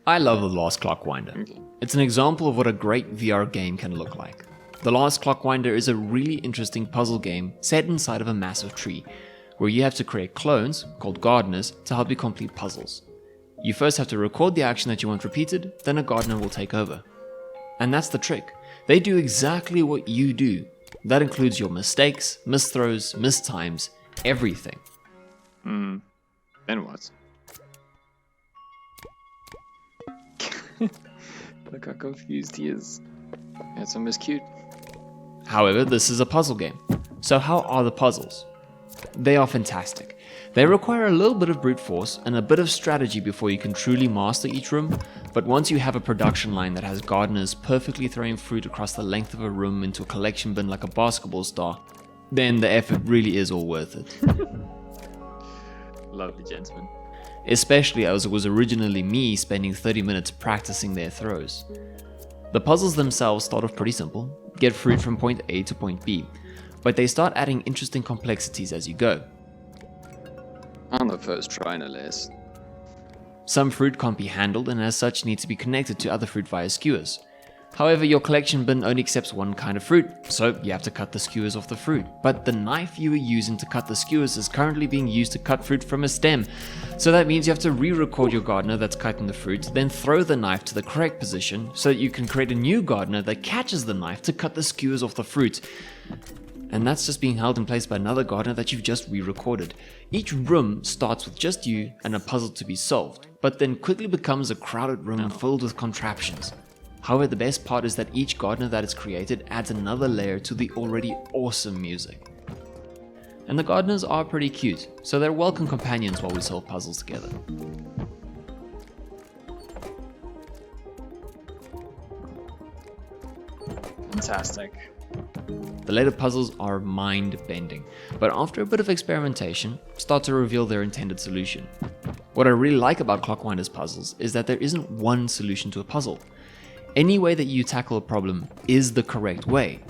I love The Last Clockwinder. It's an example of what a great VR game can look like. The Last Clockwinder is a really interesting puzzle game set inside of a massive tree, where you have to create clones, called gardeners, to help you complete puzzles. You first have to record the action that you want repeated, then a gardener will take over. And that's the trick. They do exactly what you do. That includes your mistakes, misthrows, mistimes, everything. Then what? Look how confused he is. That's almost cute. However, this is a puzzle game. So how are the puzzles? They are fantastic. They require a little bit of brute force and a bit of strategy before you can truly master each room, but once you have a production line that has gardeners perfectly throwing fruit across the length of a room into a collection bin like a basketball star, then the effort really is all worth it. Lovely gentleman. Especially as it was originally me spending 30 minutes practicing their throws. The puzzles themselves start off pretty simple, get fruit from point A to point B, but they start adding interesting complexities as you go. On the first try, no less. Some fruit can't be handled and as such need to be connected to other fruit via skewers. However, your collection bin only accepts one kind of fruit, so you have to cut the skewers off the fruit. But the knife you were using to cut the skewers is currently being used to cut fruit from a stem. So that means you have to re-record your gardener that's cutting the fruit, then throw the knife to the correct position so that you can create a new gardener that catches the knife to cut the skewers off the fruit. And that's just being held in place by another gardener that you've just re-recorded. Each room starts with just you and a puzzle to be solved, but then quickly becomes a crowded room filled with contraptions. However, the best part is that each gardener that is created adds another layer to the already awesome music. And the gardeners are pretty cute, so they're welcome companions while we solve puzzles together. Fantastic. The later puzzles are mind-bending, but after a bit of experimentation, start to reveal their intended solution. What I really like about Clockwinder's puzzles is that there isn't one solution to a puzzle. Any way that you tackle a problem is the correct way.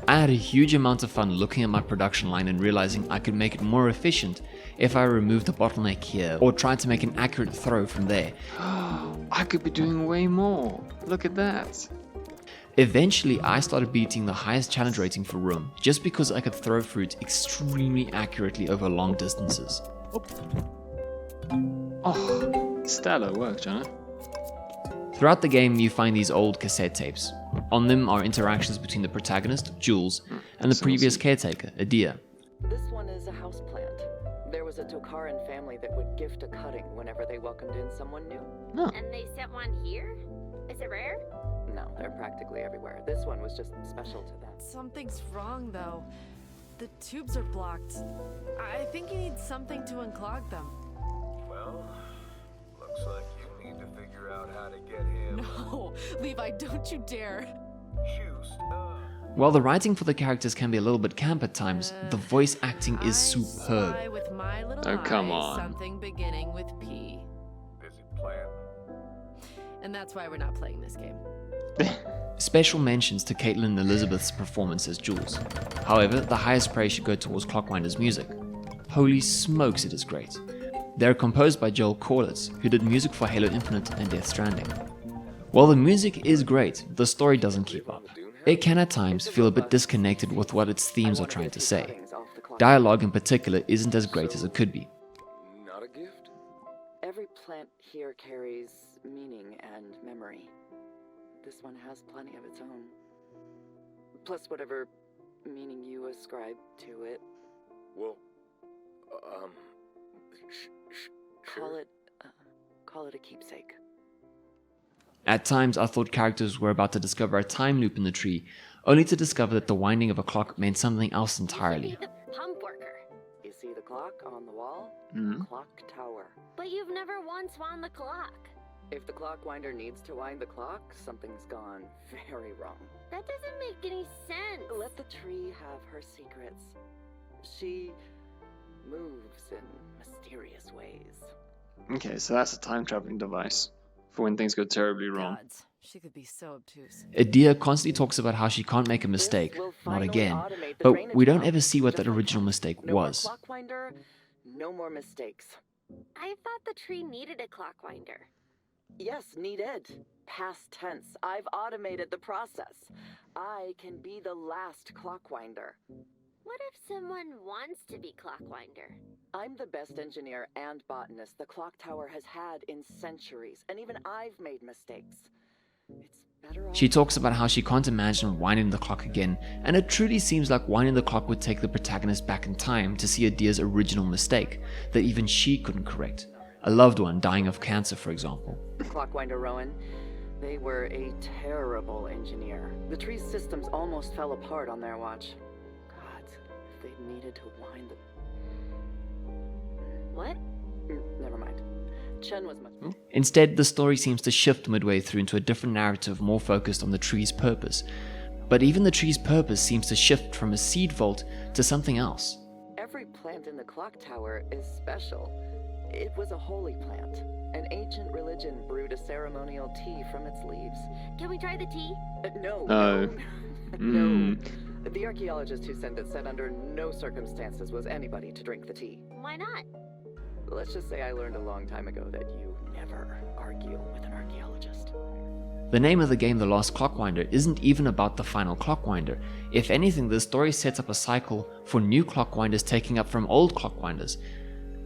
I had a huge amount of fun looking at my production line and realizing I could make it more efficient if I removed the bottleneck here or tried to make an accurate throw from there. I could be doing way more. Look at that. Eventually, I started beating the highest challenge rating for room just because I could throw fruit extremely accurately over long distances. Oh, stellar work, Jonah. Throughout the game, you find these old cassette tapes. On them are interactions between the protagonist, Jules, and the previous caretaker, Adia. This one is a houseplant. There was a Tokaran family that would gift a cutting whenever they welcomed in someone new. No. And they sent one here? Is it rare? No, they're practically everywhere. This one was just special to them. Something's wrong, though. The tubes are blocked. I think you need something to unclog them. Well, looks like you need to figure out how to get him. No, Levi, don't you dare. While the writing for the characters can be a little bit camp at times, the voice acting is superb. With my little Oh, come eye, on. Something beginning with P. Busy plan. And that's why we're not playing this game. Special mentions to Caitlin and Elizabeth's performance as Jules. However, the highest praise should go towards Clockwinder's music. Holy smokes, it is great. They are composed by Joel Corlitz, who did music for Halo Infinite and Death Stranding. While the music is great, the story doesn't keep up. It can at times feel a bit disconnected with what its themes are trying to say. Dialogue in particular isn't as great as it could be. Not a gift? Every plant here carries meaning and memory. This one has plenty of its own. Plus whatever meaning you ascribe to it. Well, Call it a keepsake. At times I thought characters were about to discover a time loop in the tree, only to discover that the winding of a clock meant something else entirely. The pump worker. You see the clock on the wall? Clock tower. But you've never once wound the clock. If the clockwinder needs to wind the clock, something's gone very wrong. That doesn't make any sense. Let the tree have her secrets. She moves in mysterious ways. Okay, so that's a time-traveling device for when things go terribly wrong. Gods, she could be so obtuse. Adia constantly talks about how she can't make a mistake, not again, but we don't ever see what that original mistake was. No more clockwinder, no more mistakes. I thought the tree needed a clockwinder. Yes, needed. Past tense. I've automated the process. I can be the last Clockwinder. What if someone wants to be Clockwinder? I'm the best engineer and botanist the clock tower has had in centuries, and even I've made mistakes. It's better off. She talks about how she can't imagine winding the clock again, and it truly seems like winding the clock would take the protagonist back in time to see Adia's original mistake that even she couldn't correct. A loved one dying of cancer, for example. Clockwinder Rowan. They were a terrible engineer. The tree's systems almost fell apart on their watch. God, if they'd needed to wind the... What? Never mind. Chen was much... Instead, the story seems to shift midway through into a different narrative more focused on the tree's purpose. But even the tree's purpose seems to shift from a seed vault to something else. Every plant in the clock tower is special. It was a holy plant. An ancient religion brewed a ceremonial tea from its leaves. Can we try the tea? No. No. No. The archaeologist who sent it said under no circumstances was anybody to drink the tea. Why not? Let's just say I learned a long time ago that you never argue with an archaeologist. The name of the game, The Last Clockwinder, isn't even about the final Clockwinder. If anything, the story sets up a cycle for new Clockwinders taking up from old Clockwinders.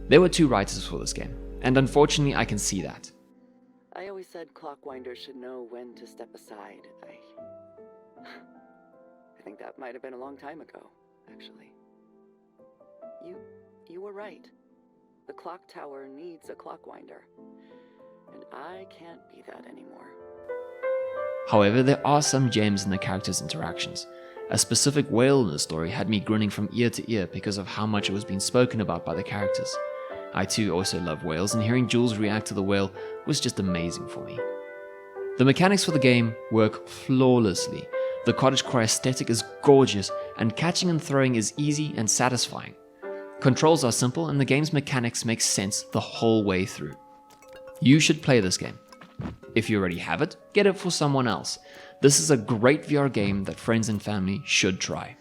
There were 2 writers for this game, and unfortunately I can see that. I always said Clockwinders should know when to step aside. I think that might have been a long time ago, actually. You were right. The clock tower needs a Clockwinder, and I can't be that anymore. However, there are some gems in the characters' interactions. A specific whale in the story had me grinning from ear to ear because of how much it was being spoken about by the characters. I too also love whales, and hearing Jules react to the whale was just amazing for me. The mechanics for the game work flawlessly. The cottagecore aesthetic is gorgeous, and catching and throwing is easy and satisfying. Controls are simple, and the game's mechanics make sense the whole way through. You should play this game. If you already have it, get it for someone else. This is a great VR game that friends and family should try.